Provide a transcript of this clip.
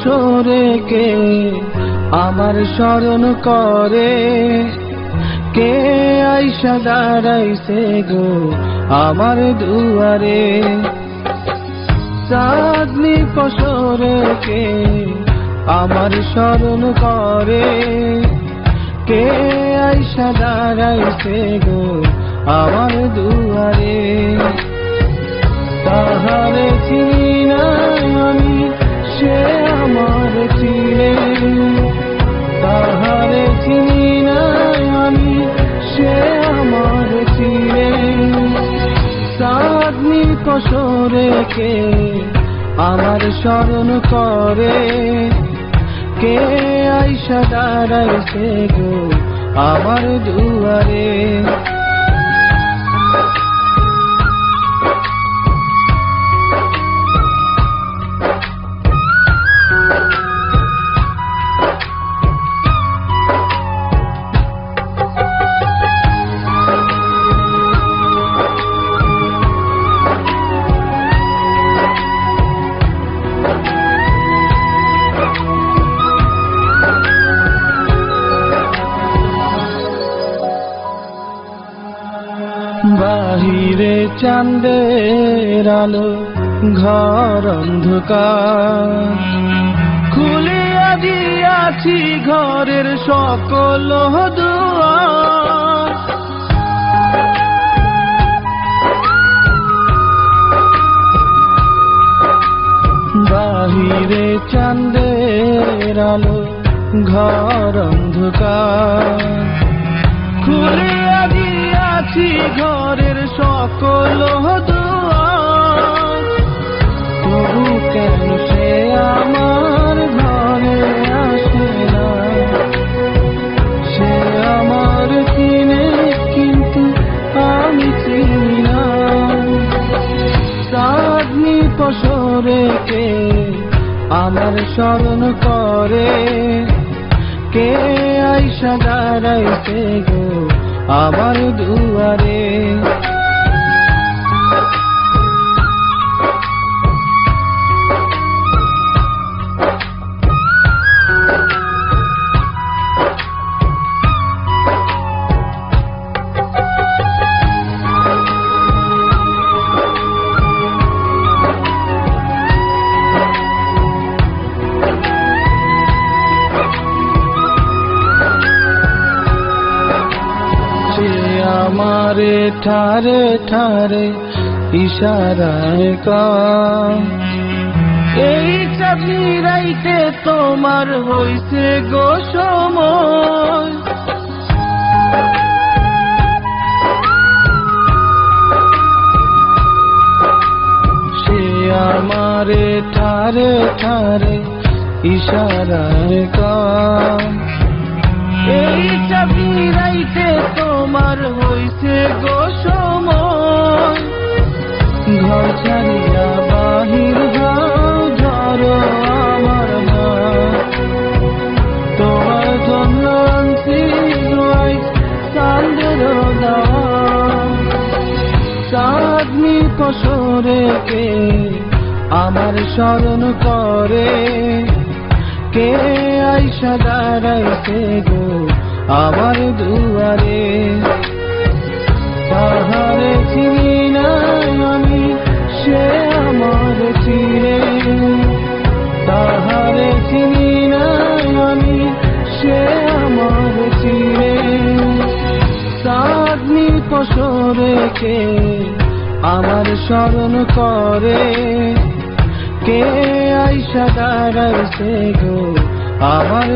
পশরে কে আমার স্মরণ করে, কে আইসা দাঁড়াইছে গো আমার দুয়ারে। চাঁদনি পশরে কে আমার স্মরণ করে, কে আইসা দাঁড়াইছে গো আমার দুয়ারে। তাহারে চিনি না আমি, সে আমার চিনে, তাহারে চিনি না আমি, সে আমার চিনে। চাঁদনি পশরে কে আমার স্মরণ করে, কে আইসা দাঁড়াইছে গো আমার দুয়ারে। বাহিরে চাঁদের আলো, ঘর অন্ধকার, খুলিয়া দিয়াছি ঘরের সকল দুয়ার। বাহিরে চাঁদের আলো, ঘর অন্ধকার, খুলিয়া দিয়াছি ঘরের সকল দুয়ার। তবু কেন সে আমার ঘরে আসে না, সে আমার চিনে কিন্তু আমি চিনি না। চাঁদনি পশরে কে আমার স্মরণ করে, কে আইসা দাঁড়াইছে গো আমার দুয়ারে। আমারে ঠারে ঠারে ইশারায় কয়, এই চাঁদনি রাইতে তোমার হইছে গো সময়। সে আমারে ঠারে ঠারে ইশারায় কয়, এই চাঁদনি রাইতে তোমার হইছে গো সময়। ঘর ছাড়িয়া বাহির হও, ধরো আমার হাত, তোমার জন্য আনছি জোয়াই চাঁদের দাওয়াত। চাঁদনি পশরে কে আমার স্মরণ করে, কে আইসা দাঁড়াইছে গো আমার দুয়ারে। তাহারে চিনি না আমি, সে আমার চিনে, তাহারে চিনি না আমি, সে আমার চিনে। চাঁদনি পশরে কে আমার স্মরণ করে, কে আইসা দাঁড়াইছে গো আমার